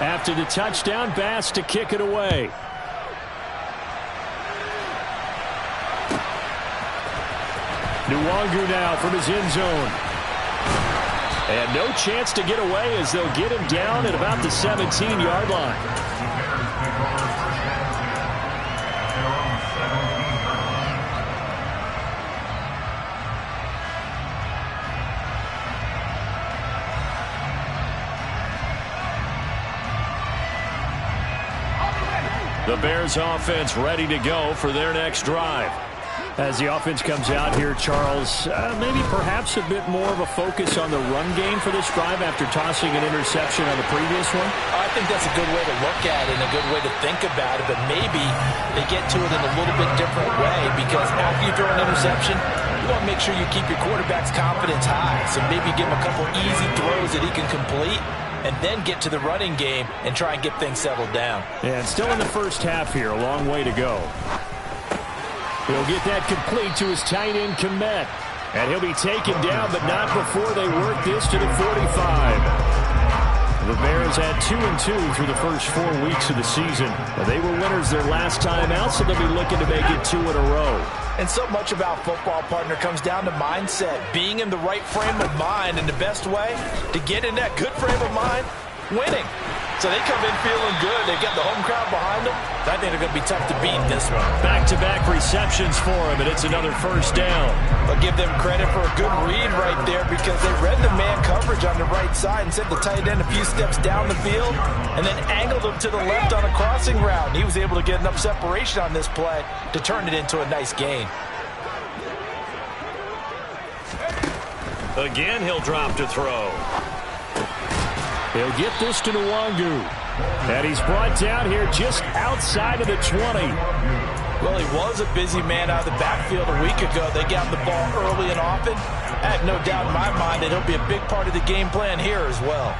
After the touchdown, Bass to kick it away. Nwangu now from his end zone. And no chance to get away as they'll get him down at about the 17-yard line. The Bears offense ready to go for their next drive. As the offense comes out here, Charles, maybe perhaps a bit more of a focus on the run game for this drive after tossing an interception on the previous one? I think that's a good way to look at it and a good way to think about it, but maybe they get to it in a little bit different way because after you throw an interception, you want to make sure you keep your quarterback's confidence high. So maybe give him a couple easy throws that he can complete and then get to the running game and try and get things settled down. And still in the first half here, a long way to go. He'll get that complete to his tight end, Kmet. And he'll be taken down, but not before they work this to the 45. The Bears had 2-2 through the first 4 weeks of the season. They were winners their last time out, so they'll be looking to make it 2 in a row. And so much about football, partner, comes down to mindset. Being in the right frame of mind, and the best way to get in that good frame of mind, winning. So they come in feeling good. They've got the home crowd behind them. I think they're going to be tough to beat this one. Back-to-back receptions for him, and it's another first down. I'll give them credit for a good read right there because they read the man coverage on the right side and sent the tight end a few steps down the field and then angled him to the left on a crossing route. And he was able to get enough separation on this play to turn it into a nice gain. Again, he'll drop to throw. He'll get this to Nwangu. And he's brought down here just outside of the 20. Well, he was a busy man out of the backfield a week ago. They got the ball early and often. I have no doubt in my mind that he'll be a big part of the game plan here as well.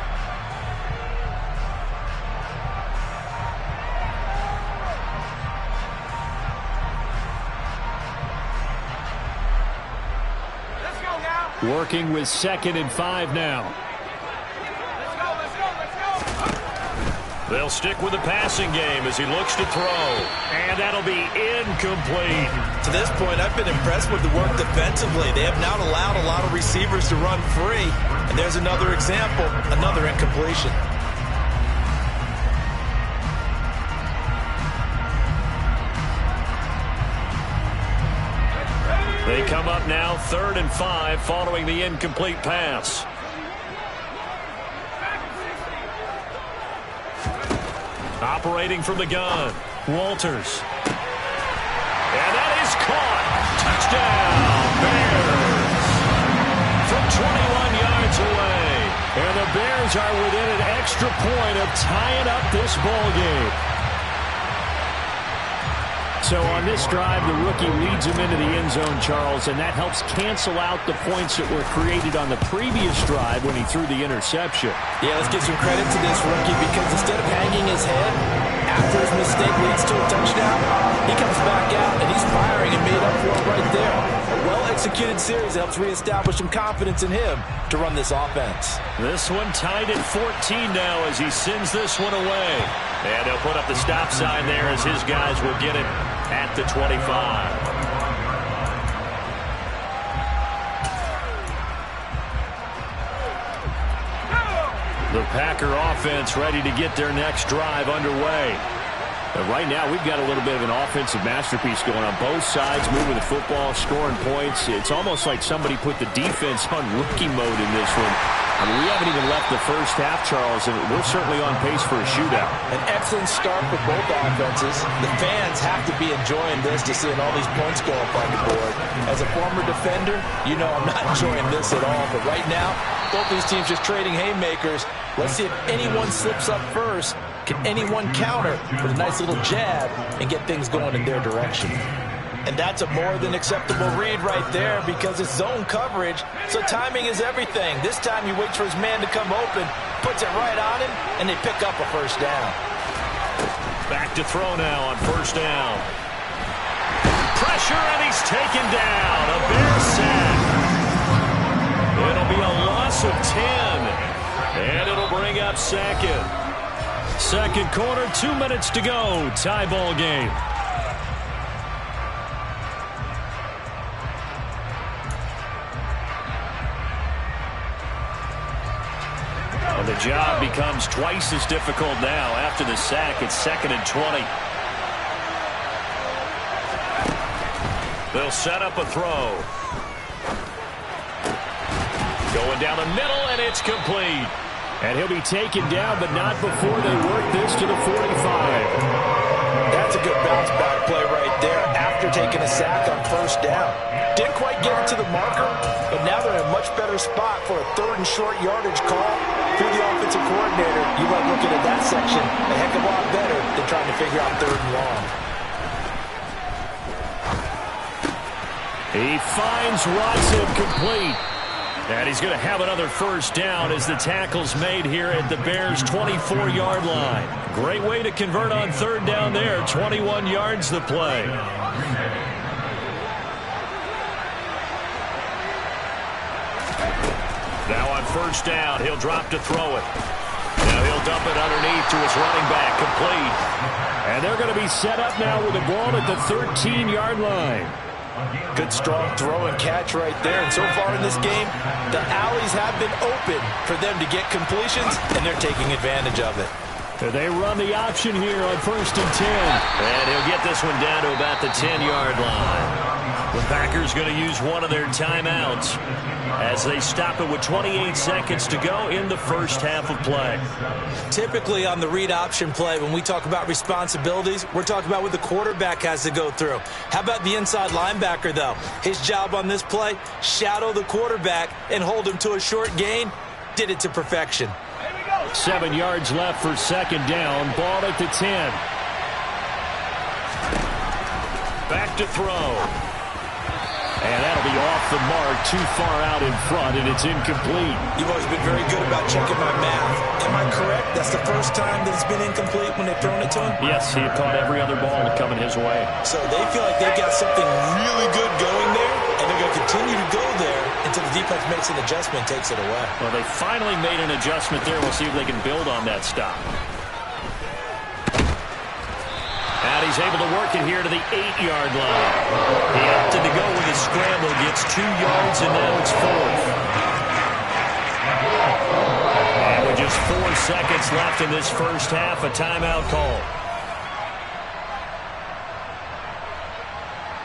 Working with 2nd and 5 now. They'll stick with the passing game as he looks to throw. And that'll be incomplete. To this point, I've been impressed with the work defensively. They have not allowed a lot of receivers to run free. And there's another example, another incompletion. They come up now 3rd and 5 following the incomplete pass. Operating from the gun, Walters. And that is caught. Touchdown, Bears. From 21 yards away. And the Bears are within an extra point of tying up this ball game. So on this drive, the rookie leads him into the end zone, Charles, and that helps cancel out the points that were created on the previous drive when he threw the interception. Yeah, let's give some credit to this rookie because instead of hanging his head after his mistake leads to a touchdown, he comes back out and he's firing and made up for it right there. A well-executed series helps reestablish some confidence in him to run this offense. This one tied at 14 now as he sends this one away. And he'll put up the stop sign there as his guys will get it at the 25. The Packer offense ready to get their next drive underway. And right now, we've got a little bit of an offensive masterpiece going on. Both sides moving the football, scoring points. It's almost like somebody put the defense on rookie mode in this one. I mean, we haven't even left the first half, Charles, and we're certainly on pace for a shootout. An excellent start for both offenses. The fans have to be enjoying this to seeing all these points go up on the board. As a former defender, you know I'm not enjoying this at all. But right now, both these teams just trading haymakers. Let's see if anyone slips up first. Can anyone counter with a nice little jab and get things going in their direction? And that's a more than acceptable read right there because it's zone coverage, so timing is everything. This time he waits for his man to come open, puts it right on him, and they pick up a first down. Back to throw now on first down. Pressure, and he's taken down. A Bear sack. It'll be a loss of 10, and it'll bring up 2nd. Second quarter, 2 minutes to go. Tie ball game. And the job becomes twice as difficult now. After the sack, it's 2nd and 20. They'll set up a throw. Going down the middle, and it's complete. And he'll be taken down, but not before they work this to the 45. That's a good bounce-back play right there after taking a sack on first down. Didn't quite get it to the marker, but now they're in a much better spot for a 3rd and short yardage call. Through the offensive coordinator, you like looking at that section a heck of a lot better than trying to figure out 3rd and long. He finds Watson complete. And he's going to have another first down as the tackle's made here at the Bears' 24-yard line. Great way to convert on 3rd down there. 21 yards the play. Now on first down, he'll drop to throw it. Now he'll dump it underneath to his running back, complete. And they're going to be set up now with the ball at the 13-yard line. Good strong throw and catch right there. And so far in this game, the alleys have been open for them to get completions, and they're taking advantage of it. They run the option here on 1st and 10. And he'll get this one down to about the 10-yard line. The Packers going to use one of their timeouts as they stop it with 28 seconds to go in the first half of play. Typically on the read option play, when we talk about responsibilities, we're talking about what the quarterback has to go through. How about the inside linebacker, though? His job on this play, shadow the quarterback and hold him to a short gain. Did it to perfection. 7 yards left for 2nd down. Ball at the 10. Back to throw. And that'll be off the mark, too far out in front, and it's incomplete. You've always been very good about checking my math. Am I correct? That's the first time that it's been incomplete when they've thrown it to him? Yes, he had caught every other ball coming his way. So they feel like they've got something really good going there, and they're going to continue to go there until the defense makes an adjustment and takes it away. Well, they finally made an adjustment there. We'll see if they can build on that stop. And he's able to work it here to the 8-yard line. He opted to go with his scramble, gets 2 yards, and now it's 4th. And with just 4 seconds left in this first half, a timeout call.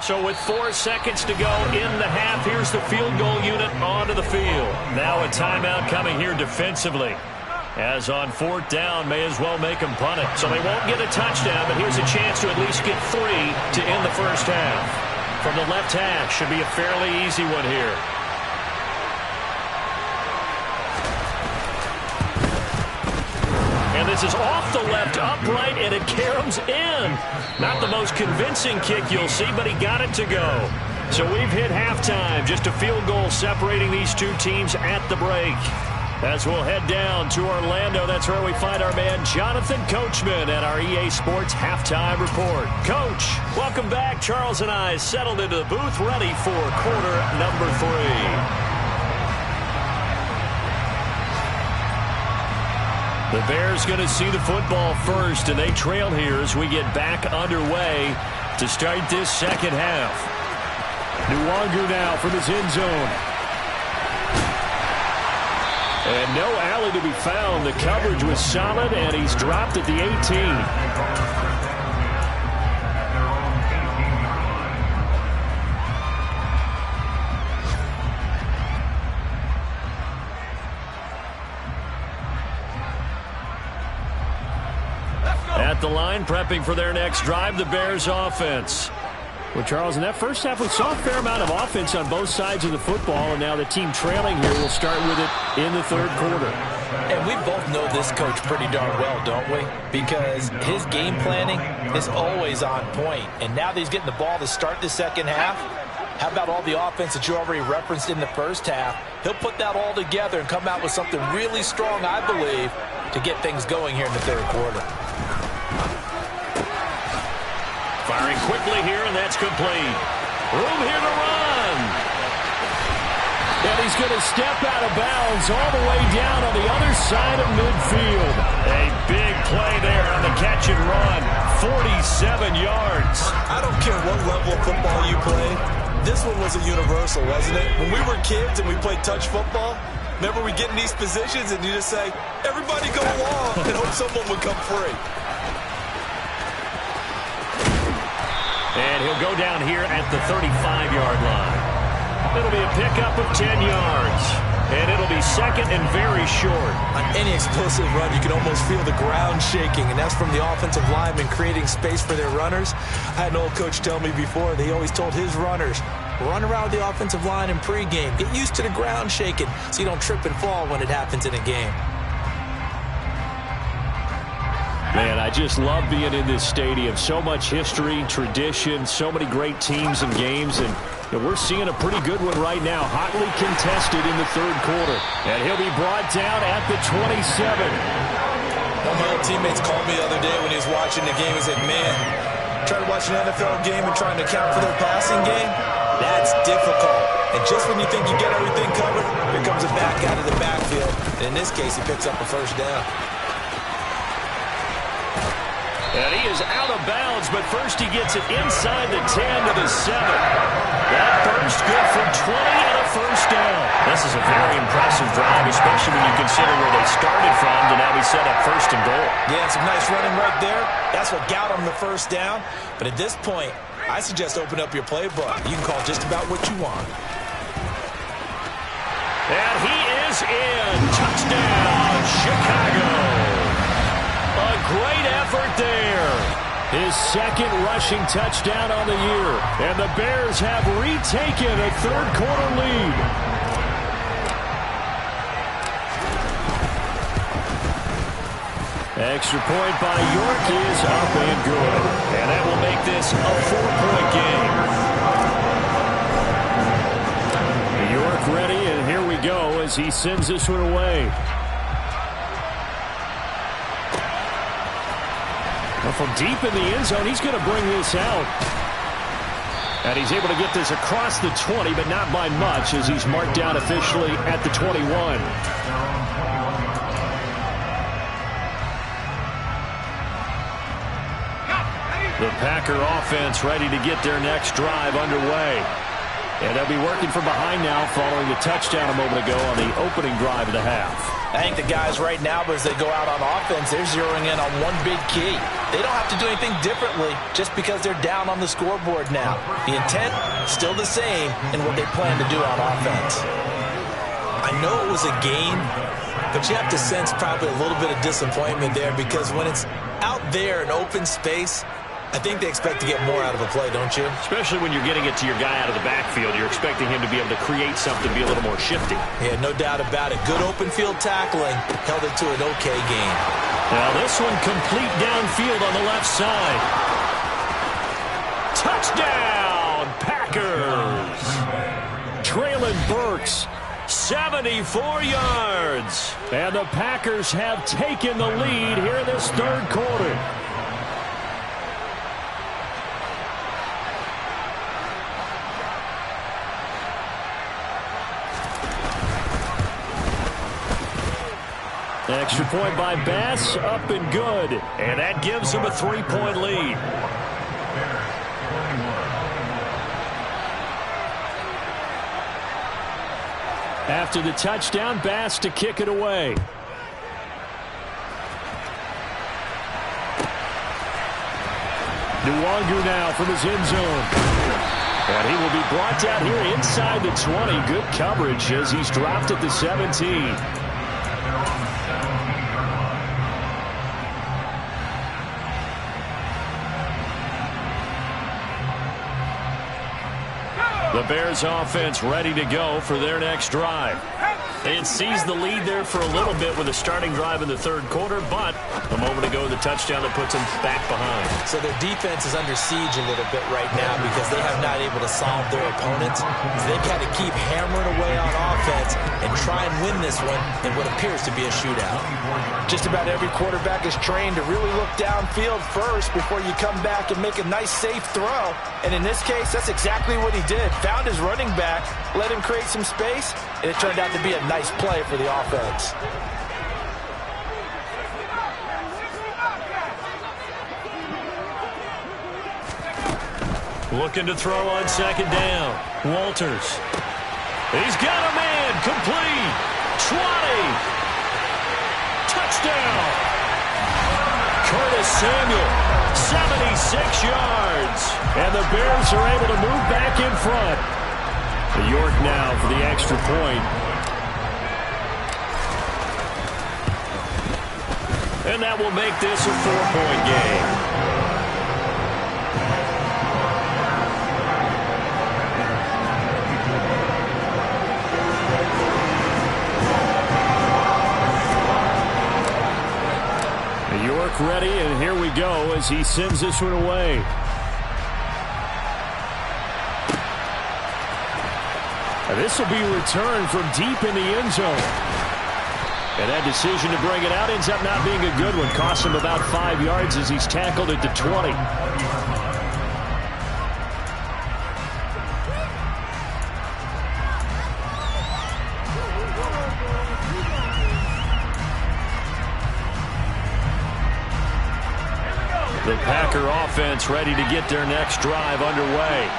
So with 4 seconds to go in the half, here's the field goal unit onto the field. Now a timeout coming here defensively. As on 4th down, may as well make them punt it. So they won't get a touchdown, but here's a chance to at least get 3 to end the first half. From the left hash, should be a fairly easy one here. And this is off the left upright, and it caroms in. Not the most convincing kick you'll see, but he got it to go. So we've hit halftime. Just a field goal separating these two teams at the break. As we'll head down to Orlando, that's where we find our man Jonathan Coachman at our EA Sports Halftime Report. Coach, welcome back. Charles and I settled into the booth, ready for quarter number 3. The Bears going to see the football first, and they trail here as we get back underway to start this second half. Nwangu now from his end zone. And no alley to be found. The coverage was solid, and he's dropped at the 18. At the line, prepping for their next drive, the Bears offense. Well, Charles, in that first half, we saw a fair amount of offense on both sides of the football, and now the team trailing here will start with it in the third quarter. And we both know this coach pretty darn well, don't we? Because his game planning is always on point. And now that he's getting the ball to start the second half, how about all the offense that you already referenced in the first half? He'll put that all together and come out with something really strong, I believe, to get things going here in the third quarter. Firing quickly here, and that's complete. Room here to run. And he's going to step out of bounds all the way down on the other side of midfield. A big play there. 27 yards. I don't care what level of football you play. This one was a universal, wasn't it? When we were kids and we played touch football, remember we get in these positions and you just say, everybody go along, and hope someone would come free. And he'll go down here at the 35-yard line. It'll be a pickup of 10 yards. And it'll be second and very short. On any explosive run, you can almost feel the ground shaking, and that's from the offensive linemen creating space for their runners. I had an old coach tell me before, he always told his runners, run around the offensive line in pregame. Get used to the ground shaking so you don't trip and fall when it happens in a game. Man, I just love being in this stadium. So much history, tradition, so many great teams and games, and we're seeing a pretty good one right now, hotly contested in the third quarter. And he'll be brought down at the 27. One of my old teammates called me the other day when he was watching the game. He said, man, trying to watch an NFL game and trying to account for their passing game, that's difficult. And just when you think you get everything covered, here comes a back out of the backfield. And in this case, he picks up a first down. And he is out of bounds, but first he gets it inside the 10 to the 7. That burst good for 20 and a first down. This is a very impressive drive, especially when you consider where they started from to now be set up first and goal. Yeah, some nice running right there. That's what got him the first down. But at this point, I suggest open up your playbook. You can call just about what you want. And he is in. Touchdown, Chicago. A great effort there. His second rushing touchdown on the year. And the Bears have retaken a third quarter lead. Extra point by York is up and good. And that will make this a 4-point game. York ready, and here we go as he sends this one away. From deep in the end zone, he's going to bring this out. And he's able to get this across the 20, but not by much, as he's marked down officially at the 21. The Packer offense ready to get their next drive underway. And they'll be working from behind now following the touchdown a moment ago on the opening drive of the half. I think the guys right now, as they go out on offense, they're zeroing in on one big key. They don't have to do anything differently just because they're down on the scoreboard now. The intent, still the same in what they plan to do on offense. I know it was a game, but you have to sense probably a little bit of disappointment there because when it's out there in open space, I think they expect to get more out of a play, don't you? Especially when you're getting it to your guy out of the backfield. You're expecting him to be able to create something, be a little more shifty. Yeah, no doubt about it. Good open field tackling held it to an okay game. Now this one complete downfield on the left side. Touchdown, Packers! Traylon Burks, 74 yards. And the Packers have taken the lead here in this third quarter. Extra point by Bass, up and good. And that gives him a 3-point lead. After the touchdown, Bass to kick it away. Nwangu now from his end zone. And he will be brought down here inside the 20. Good coverage as he's dropped at the 17. The Bears offense ready to go for their next drive. It seized the lead there for a little bit with a starting drive in the third quarter, but a moment ago the touchdown that puts them back behind. So their defense is under siege a little bit right now because they have not able to solve their opponents. So they've got to keep hammering away on offense and try and win this one in what appears to be a shootout. Just about every quarterback is trained to really look downfield first before you come back and make a nice safe throw. And in this case, that's exactly what he did. Found his running back, let him create some space, and it turned out to be a nice play for the offense. Looking to throw on second down. Walters. He's got a man. Complete. 20. Touchdown. Curtis Samuel. 76 yards. And the Bears are able to move back in front. York now for the extra point. And that will make this a 4-point game. York ready, and here we go as he sends this one away. This will be returned from deep in the end zone. And that decision to bring it out ends up not being a good one. Costs him about 5 yards as he's tackled at the 20. The Packer offense ready to get their next drive underway.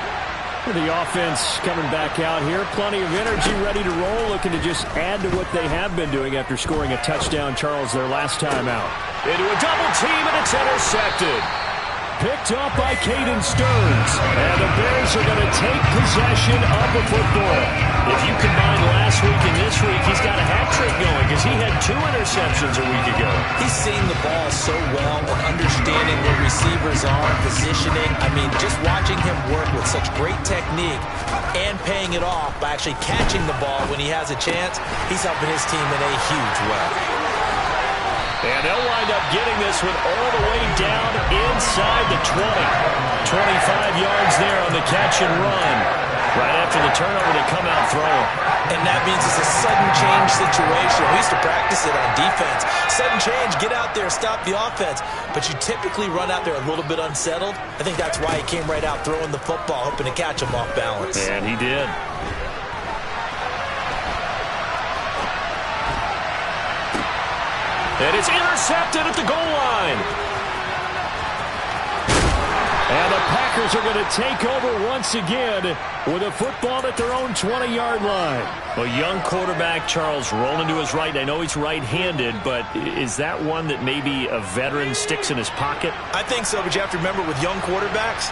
The offense coming back out here. Plenty of energy, ready to roll, looking to just add to what they have been doing after scoring a touchdown, Charles, their last time out. Into a double team, and it's intercepted. Picked up by Caden Stearns. And the Bears are going to take possession of the football. If you combine last week and this week, he's got a hat trick going because he had 2 interceptions a week ago. He's seeing the ball so well and understanding where receivers are, positioning. I mean, just watching him work with such great technique and paying it off by actually catching the ball when he has a chance, he's helping his team in a huge way. And they'll wind up getting this one all the way down inside the 20. 25 yards there on the catch and run. Right after the turnover, they come out throwing. And that means it's a sudden change situation. We used to practice it on defense. Sudden change, get out there, stop the offense. But you typically run out there a little bit unsettled. I think that's why he came right out throwing the football, hoping to catch him off balance. And he did. And it's intercepted at the goal line. And the Packers are going to take over once again with a football at their own 20-yard line. A young quarterback, Charles, rolling to his right. I know he's right-handed, but is that one that maybe a veteran sticks in his pocket? I think so, but you have to remember with young quarterbacks,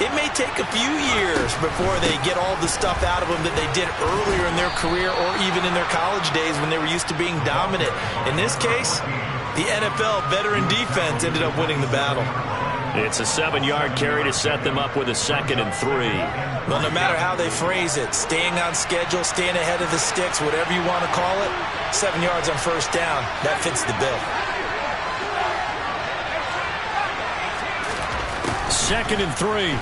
it may take a few years before they get all the stuff out of them that they did earlier in their career or even in their college days when they were used to being dominant. In this case, the NFL veteran defense ended up winning the battle. It's a 7-yard carry to set them up with a 2nd and 3. Well, no matter how they phrase it, staying on schedule, staying ahead of the sticks, whatever you want to call it, 7 yards on first down, that fits the bill. 2nd and 3.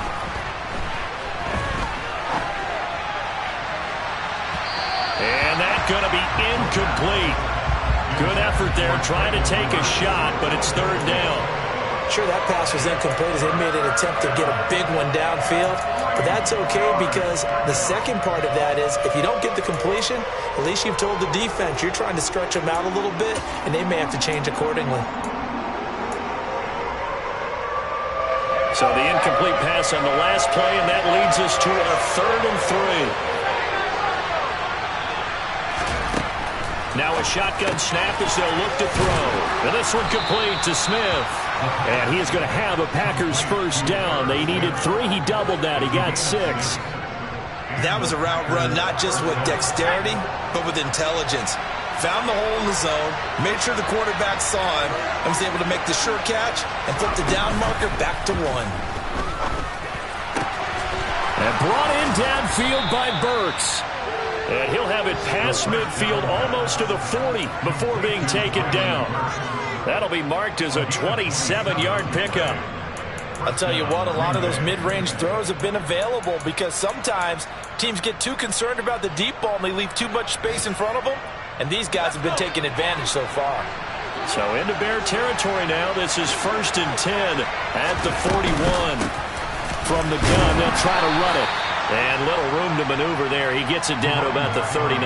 And that's going to be incomplete. Good effort there, trying to take a shot, but it's 3rd down. Sure, that pass was incomplete as they made an attempt to get a big one downfield, but that's okay because the second part of that is if you don't get the completion, at least you've told the defense you're trying to stretch them out a little bit, and they may have to change accordingly. So the incomplete pass on the last play, and that leads us to a 3rd and 3. Now a shotgun snap as they'll look to throw. And this one complete to Smith. And he is going to have a Packers first down. They needed 3. He doubled that. He got 6. That was a route run not just with dexterity, but with intelligence. Found the hole in the zone, made sure the quarterback saw him, and was able to make the sure catch and flip the down marker back to 1. And brought in downfield by Burks. And he'll have it past midfield almost to the 40 before being taken down. That'll be marked as a 27-yard pickup. I'll tell you what, a lot of those mid-range throws have been available because sometimes teams get too concerned about the deep ball and they leave too much space in front of them. And these guys have been taking advantage so far. So into Bear territory now. This is 1st and 10 at the 41. From the gun, they'll try to run it. And little room to maneuver there. He gets it down to about the 39.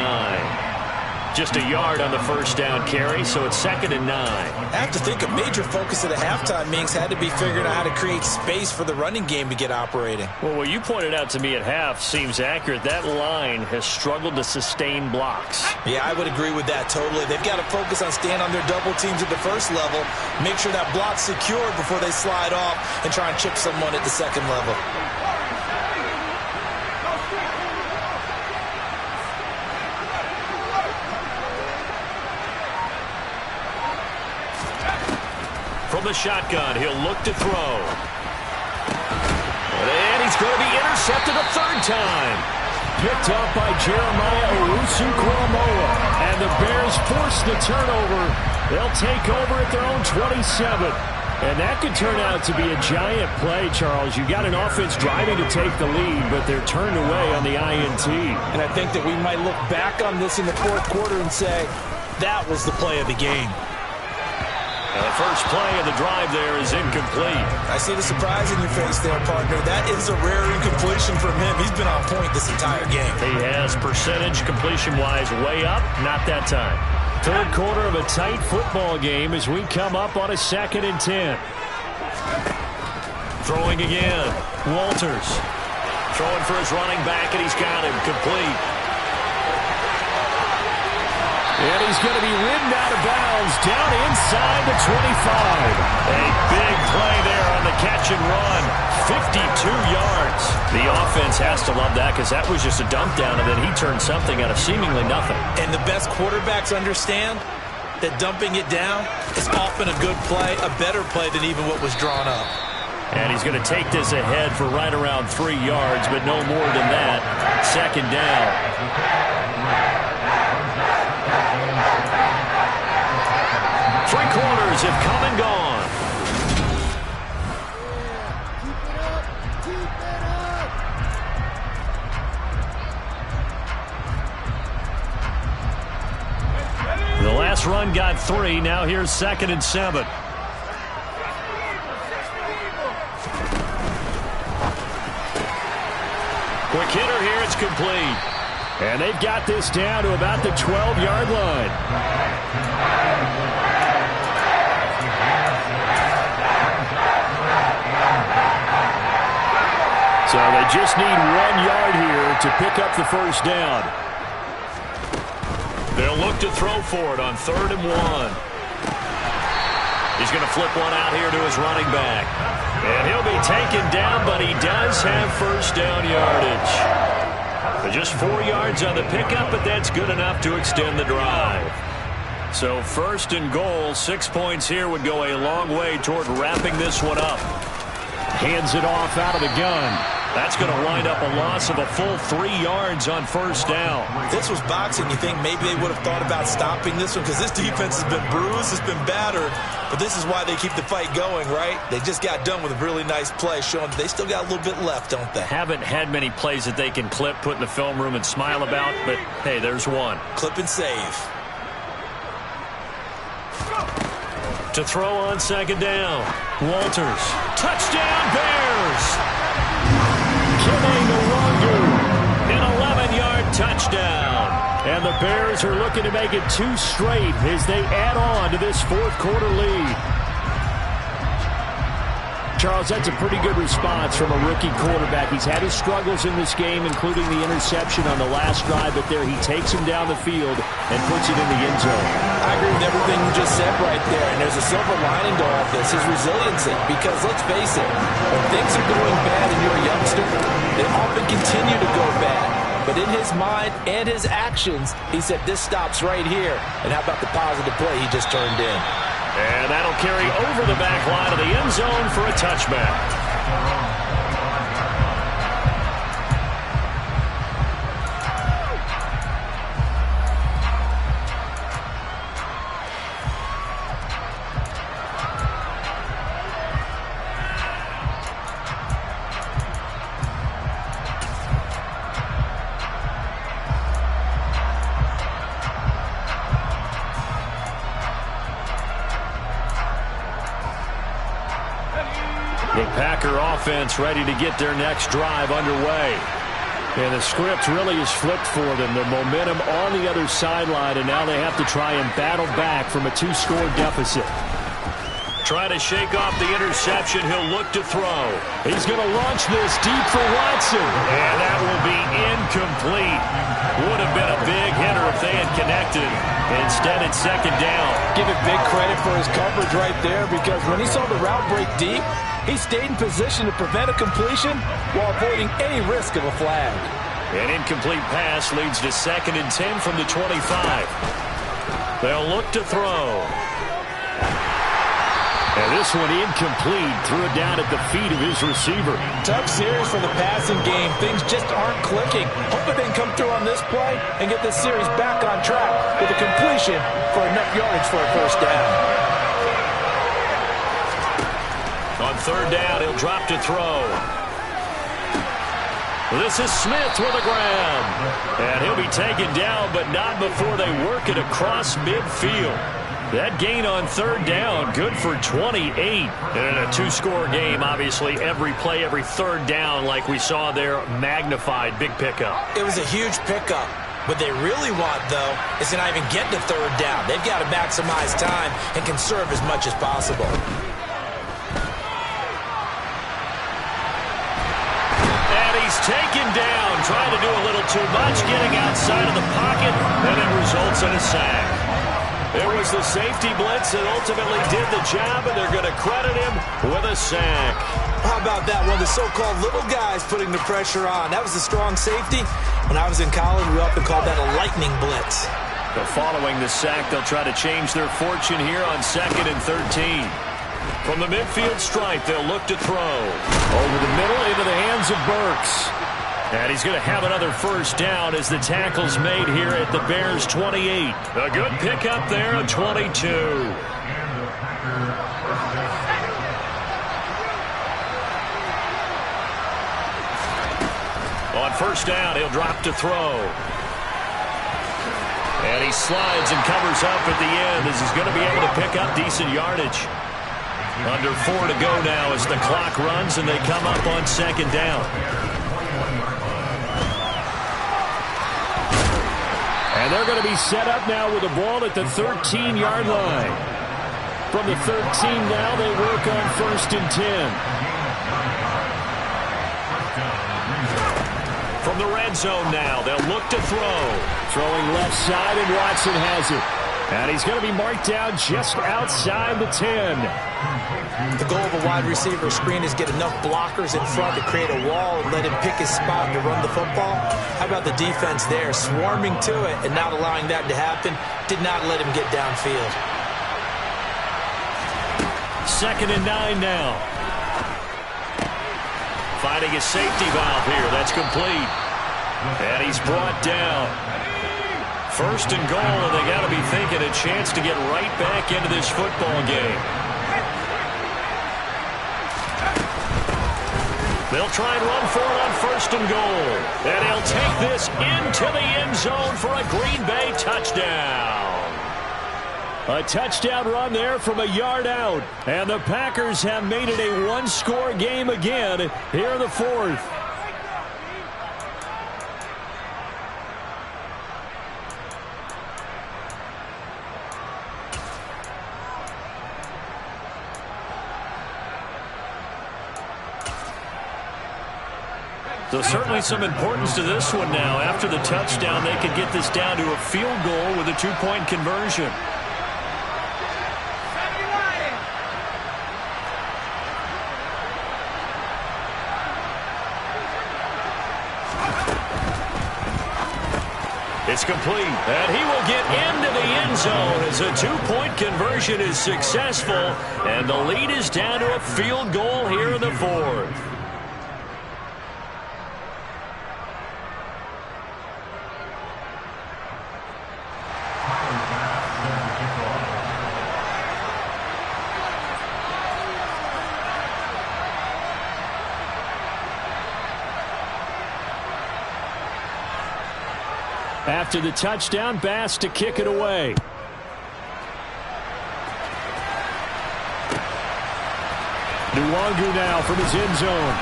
Just a yard on the first down carry, so it's 2nd and 9. I have to think a major focus of the halftime meetings had to be figuring out how to create space for the running game to get operating. Well, what you pointed out to me at half seems accurate. That line has struggled to sustain blocks. Yeah, I would agree with that totally. They've got to focus on staying on their double teams at the first level, make sure that block's secured before they slide off and try and chip someone at the second level. From the shotgun, he'll look to throw. And he's going to be intercepted a third time. Picked up by Jeremiah Owusu-Koramoah. And the Bears force the turnover. They'll take over at their own 27. And that could turn out to be a giant play, Charles. You got an offense driving to take the lead, but they're turned away on the INT. And I think that we might look back on this in the fourth quarter and say, that was the play of the game. The first play of the drive there is incomplete. I see the surprise in your face there, partner. That is a rare incompletion from him. He's been on point this entire game. He has percentage completion-wise way up, not that time. Third quarter of a tight football game as we come up on a 2nd and 10. Throwing again. Walters. Throwing for his running back, and he's got him complete. And he's going to be ridden out of bounds down inside the 25. A big play there on the catch and run. 52 yards. The offense has to love that because that was just a dump down, and then he turned something out of seemingly nothing. And the best quarterbacks understand that dumping it down is often a good play, a better play than even what was drawn up. And he's going to take this ahead for right around 3 yards, but no more than that. 2nd down. Three quarters have come and gone. The last run got 3. Now here's 2nd and 7. Quick hitter here. It's complete. And they've got this down to about the 12-yard line. So they just need 1 yard here to pick up the first down. They'll look to throw for it on 3rd and 1. He's going to flip one out here to his running back. And he'll be taken down, but he does have first down yardage. But just 4 yards on the pickup, but that's good enough to extend the drive. So 1st and goal, 6 points here would go a long way toward wrapping this one up. Hands it off out of the gun. That's going to wind up a loss of a full 3 yards on first down. If this was boxing, you think maybe they would have thought about stopping this one because this defense has been bruised, it's been battered, but this is why they keep the fight going, right? They just got done with a really nice play showing they still got a little bit left, don't they? Haven't had many plays that they can clip, put in the film room and smile about, but hey, there's one. Clip and save. To throw on 2nd down. Walters. Touchdown Bears! Kene Nwangwu, an 11-yard touchdown. And the Bears are looking to make it 2 straight as they add on to this fourth quarter lead. Charles, that's a pretty good response from a rookie quarterback. He's had his struggles in this game, including the interception on the last drive, but there he takes him down the field and puts it in the end zone. I agree with everything you just said right there, and there's a silver lining to all of this, his resiliency, because let's face it, when things are going bad and you're a youngster, they often continue to go bad. But in his mind and his actions, he said this stops right here. And how about the positive play he just turned in? And that'll carry over the back line of the end zone for a touchback. The Packer offense ready to get their next drive underway. And the script really is flipped for them. The momentum on the other sideline, and now they have to try and battle back from a 2-score deficit. Try to shake off the interception. He'll look to throw. He's going to launch this deep for Watson. And that will be incomplete. Would have been a big hitter if they had connected. Instead, it's second down. Give it big credit for his coverage right there, because when he saw the route break deep, he stayed in position to prevent a completion while avoiding any risk of a flag. An incomplete pass leads to 2nd and 10 from the 25. They'll look to throw. And this one incomplete. Threw it down at the feet of his receiver. Tough series for the passing game. Things just aren't clicking. Hoping they can come through on this play and get this series back on track with a completion for enough yardage for a first down. On 3rd down, he'll drop to throw. This is Smith with a grab. And he'll be taken down, but not before they work it across midfield. That gain on 3rd down, good for 28. And in a 2-score game, obviously, every play, every 3rd down, like we saw there, magnified. Big pickup. It was a huge pickup. What they really want, though, is to not even get to 3rd down. They've got to maximize time and conserve as much as possible. And he's taken down, trying to do a little too much, getting outside of the pocket, and it results in a sack. There was the safety blitz that ultimately did the job, and they're going to credit him with a sack. How about that? One of the so-called little guys putting the pressure on. That was a strong safety. When I was in college, we often called that a lightning blitz. But following the sack, they'll try to change their fortune here on 2nd and 13. From the midfield stripe, they'll look to throw. Over the middle into the hands of Burks. And he's going to have another first down as the tackle's made here at the Bears' 28. A good pickup there of 22. On 1st down, he'll drop to throw. And he slides and covers up at the end as he's going to be able to pick up decent yardage. Under 4 to go now as the clock runs and they come up on 2nd down. And they're going to be set up now with the ball at the 13-yard line. From the 13 now, they work on 1st and 10. From the red zone now, they'll look to throw. Throwing left side, and Watson has it. And he's going to be marked down just outside the 10. The goal of a wide receiver screen is get enough blockers in front to create a wall and let him pick his spot to run the football. How about the defense there, swarming to it and not allowing that to happen? Did not let him get downfield. 2nd and 9 now. Finding a safety valve here. That's complete. And he's brought down. 1st and goal, and they got to be thinking a chance to get right back into this football game. They'll try and run for it on 1st and goal. And he'll take this into the end zone for a Green Bay touchdown. A touchdown run there from a yard out. And the Packers have made it a 1-score game again here in the 4th. So certainly some importance to this one now. After the touchdown, they could get this down to a field goal with a 2-point conversion. It's complete, and he will get into the end zone as a 2-point conversion is successful, and the lead is down to a field goal here in the 4th. After the touchdown, Bass to kick it away. Nwangu now from his end zone.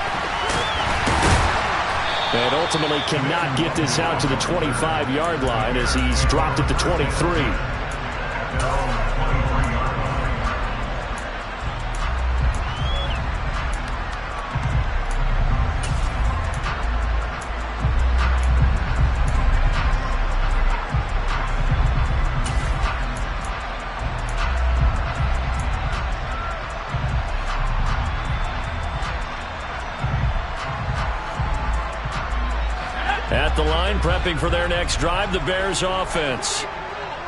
And ultimately cannot get this out to the 25-yard line as he's dropped at the 23. At the line, prepping for their next drive, the Bears offense.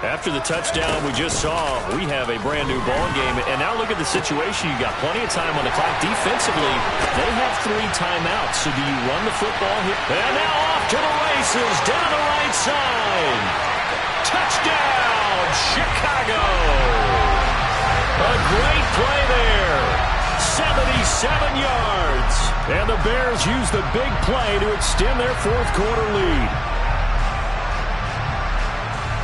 After the touchdown we just saw, we have a brand new ball game. And now look at the situation. You got plenty of time on the clock. Defensively, they have 3 timeouts. So do you run the football here? And now off to the races, down the right side. Touchdown, Chicago. A great play there. 77 yards. And the Bears use the big play to extend their fourth-quarter lead.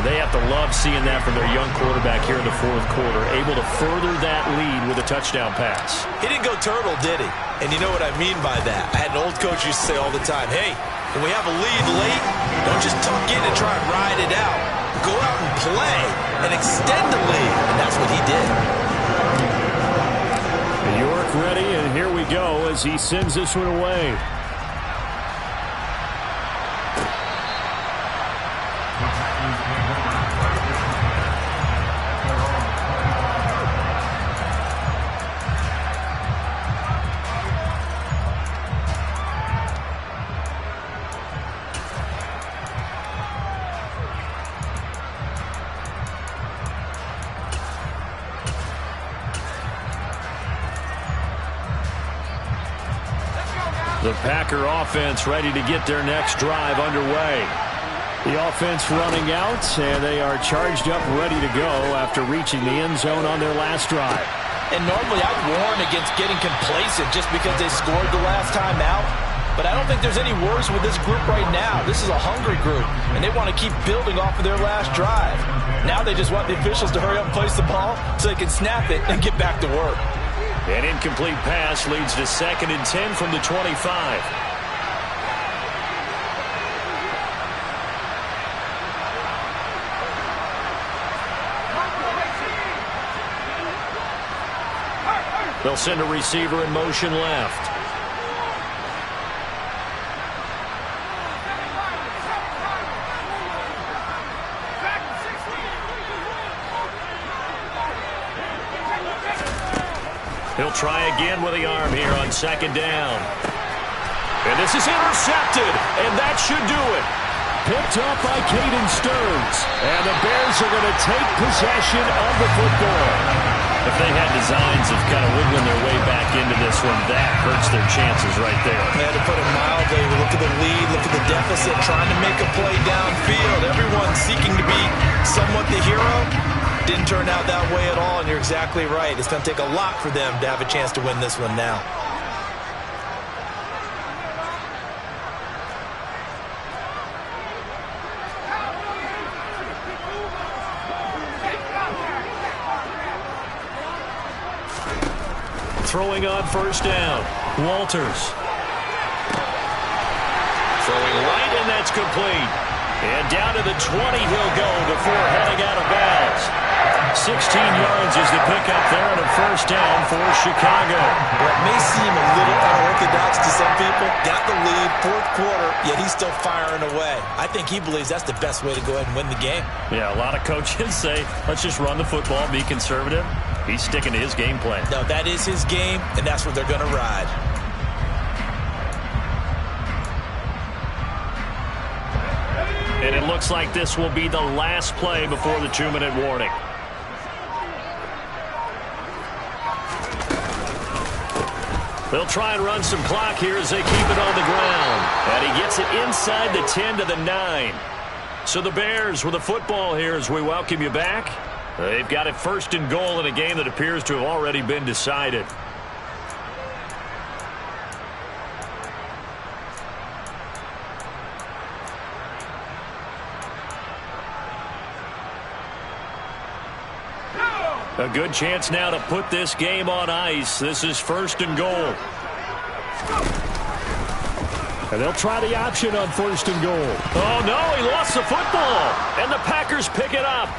They have to love seeing that from their young quarterback here in the fourth quarter, able to further that lead with a touchdown pass. He didn't go turtle, did he? And you know what I mean by that. I had an old coach used to say all the time, hey, when we have a lead late, don't just tuck in and try and ride it out. Go out and play and extend the lead. And that's what he did. York ready, and here we go as he sends this one away. The Packer offense ready to get their next drive underway. The offense running out, and they are charged up, ready to go after reaching the end zone on their last drive. And normally I'd warn against getting complacent just because they scored the last time out. But I don't think there's any worries with this group right now. This is a hungry group, and they want to keep building off of their last drive. Now they just want the officials to hurry up and place the ball so they can snap it and get back to work. An incomplete pass leads to 2nd and 10 from the 25. They'll send a receiver in motion left. He'll try again with the arm here on 2nd down. And this is intercepted, and that should do it. Picked up by Caden Stearns. And the Bears are going to take possession of the football. If they had designs of kind of wiggling their way back into this one, that hurts their chances right there. They had to put it mildly. Look at the lead, look at the deficit, trying to make a play downfield. Everyone seeking to be somewhat the hero. Didn't turn out that way at all, and you're exactly right. It's going to take a lot for them to have a chance to win this one now. Throwing on 1st down, Walters. Throwing right, and that's complete. And down to the 20 he'll go before heading out of bounds. 16 yards is the pickup there on a 1st down for Chicago. Well, it may seem a little unorthodox to some people. Got the lead, 4th quarter, yet he's still firing away. I think he believes that's the best way to go ahead and win the game. Yeah, a lot of coaches say, let's just run the football, be conservative. He's sticking to his game plan. No, that is his game, and that's what they're going to ride. And it looks like this will be the last play before the 2-minute warning. They'll try and run some clock here as they keep it on the ground. And he gets it inside the 10 to the 9. So the Bears with the football here as we welcome you back. They've got it 1st and goal in a game that appears to have already been decided. A good chance now to put this game on ice. This is 1st and goal. And they'll try the option on 1st and goal. Oh, no, he lost the football. And the Packers pick it up.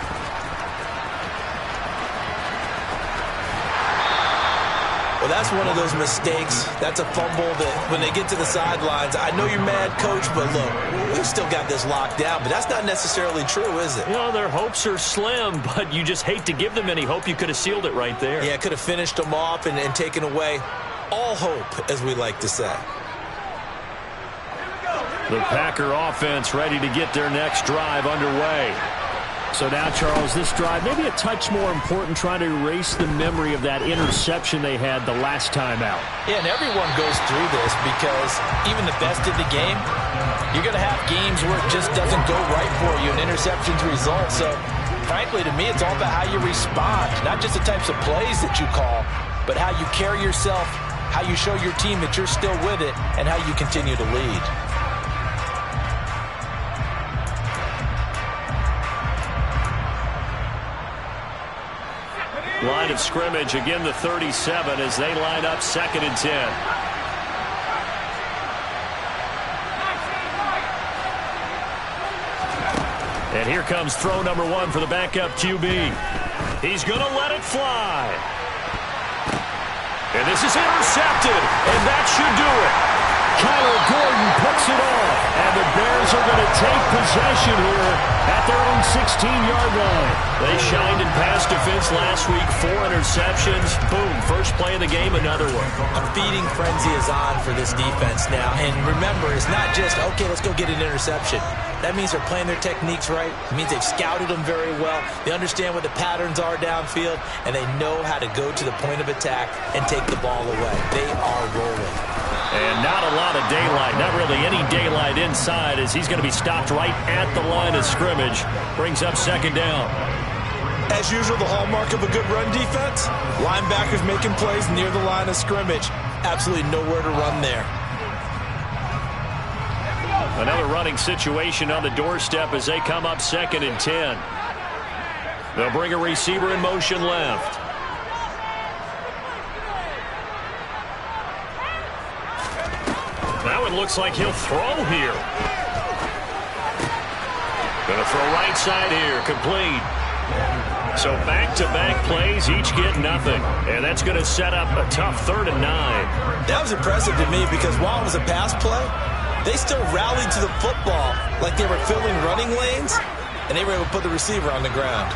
Well, that's one of those mistakes. That's a fumble that when they get to the sidelines, I know you're mad, Coach, but look, we've still got this locked down. But that's not necessarily true, is it? You know, their hopes are slim, but you just hate to give them any hope. You could have sealed it right there. Yeah, could have finished them off and taken away all hope, as we like to say. The Packer offense ready to get their next drive underway. So now, Charles, this drive maybe a touch more important, trying to erase the memory of that interception they had the last time out. Yeah, and everyone goes through this because even the best in the game, you're going to have games where it just doesn't go right for you and interceptions result. So, frankly, to me, it's all about how you respond, not just the types of plays that you call, but how you carry yourself, how you show your team that you're still with it, and how you continue to lead. Line of scrimmage, again the 37 as they line up 2nd and 10. And here comes throw number 1 for the backup QB. He's going to let it fly. And this is intercepted, and that should do it. Kyler Gordon picks it off, and the Bears are going to take possession here at their own 16-yard line. They shined in pass defense last week, 4 interceptions. Boom, first play of the game, another one. A feeding frenzy is on for this defense now. And remember, it's not just, okay, let's go get an interception. That means they're playing their techniques right. It means they've scouted them very well. They understand what the patterns are downfield, and they know how to go to the point of attack and take the ball away. They are rolling. And not a lot of daylight, not really any daylight inside as he's going to be stopped right at the line of scrimmage. Brings up 2nd down. As usual, the hallmark of a good run defense, linebackers making plays near the line of scrimmage. Absolutely nowhere to run there. Another running situation on the doorstep as they come up 2nd and 10. They'll bring a receiver in motion left. Now it looks like he'll throw here. Going to throw right side here, complete. So back-to-back plays, each get nothing. And that's going to set up a tough 3rd and 9. That was impressive to me because while it was a pass play, they still rallied to the football like they were filling running lanes, and they were able to put the receiver on the ground.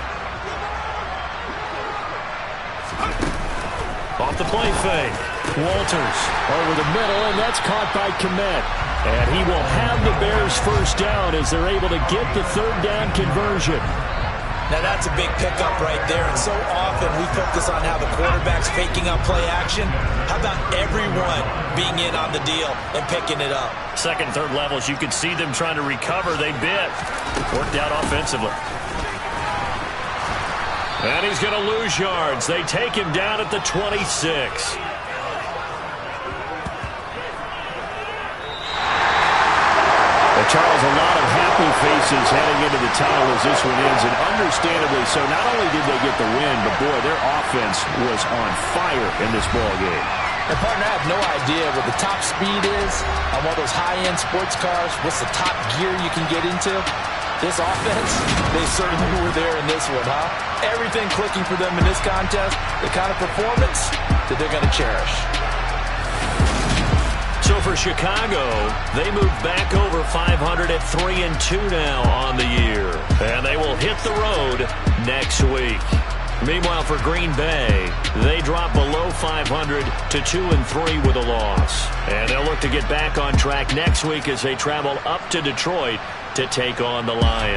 Off the play fake. Walters over the middle, and that's caught by Kmet. And he will have the Bears first down as they're able to get the 3rd down conversion. Now that's a big pickup right there, and so often we focus on how the quarterback's faking up play action. How about everyone being in on the deal and picking it up? 2nd, 3rd levels, you could see them trying to recover. They bit. Worked out offensively. And he's going to lose yards. They take him down at the 26. Charles, a lot of happy faces heading into the title as this one ends, and understandably so. Not only did they get the win, but boy, their offense was on fire in this ball game. And partner, I have no idea what the top speed is on one of those high-end sports cars. What's the top gear you can get into? This offense, they certainly were there in this one, huh? Everything clicking for them in this contest, the kind of performance that they're going to cherish. So for Chicago, they move back over 500 at 3-2 now on the year. And they will hit the road next week. Meanwhile, for Green Bay, they drop below 500 to 2-3 with a loss. And they'll look to get back on track next week as they travel up to Detroit to take on the Lions.